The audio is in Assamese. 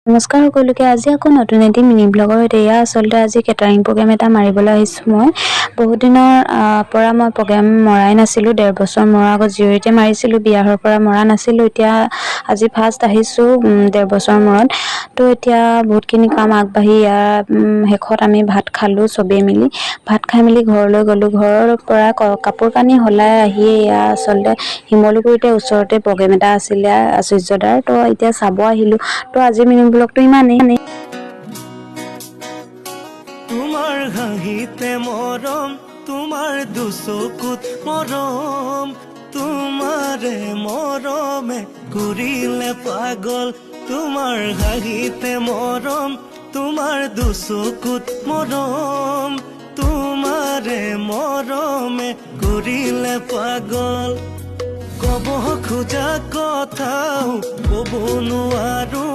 নমস্কাৰ সকলোকে। আজি আকৌ নতুন এটি মিনি ব্লগৰ সৈতে এয়া আচলতে আজি কেটাৰিং প্ৰগ্ৰেম এটা মাৰিবলৈ আহিছোঁ। মই বহুত দিনৰ পৰা মই প্ৰগ্ৰেম মৰাই নাছিলোঁ। 1.5 বছৰ মৰাৰ আগত জিৰ'তে মাৰিছিলোঁ, বিয়া হোৱাৰ পৰা মৰা নাছিলোঁ। এতিয়া আজি ফাৰ্ষ্ট আহিছোঁ 1.5 বছৰ মূৰত। তো এতিয়া বহুতখিনি কাম আগবাঢ়ি ইয়াৰ শেষত আমি ভাত খালোঁ চবেই মিলি। ভাত খাই মেলি ঘৰলৈ গ'লোঁ। ঘৰৰ পৰা কাপোৰ কানি সলাই আহি এয়া আচলতে শিমলুগুৰিতে ওচৰতে প্ৰগ্ৰেম এটা আছিলে আশ্চৰ্যদাৰ। তো এতিয়া চাব আহিলোঁ। তো আজি মিনি ব্লগটো ইমানেই। তোমাৰ হাঁহিতে মৰম, তোমাৰ দুচকুত মৰম, তোমাৰে মৰমে কৰিলে পাগল। তোমাৰ হাঁহিতে মৰম, তোমাৰ দুচকুত মৰম, তোমাৰে মৰমে কৰিলে পাগল। কব খোজা কথাও কব নোৱাৰো।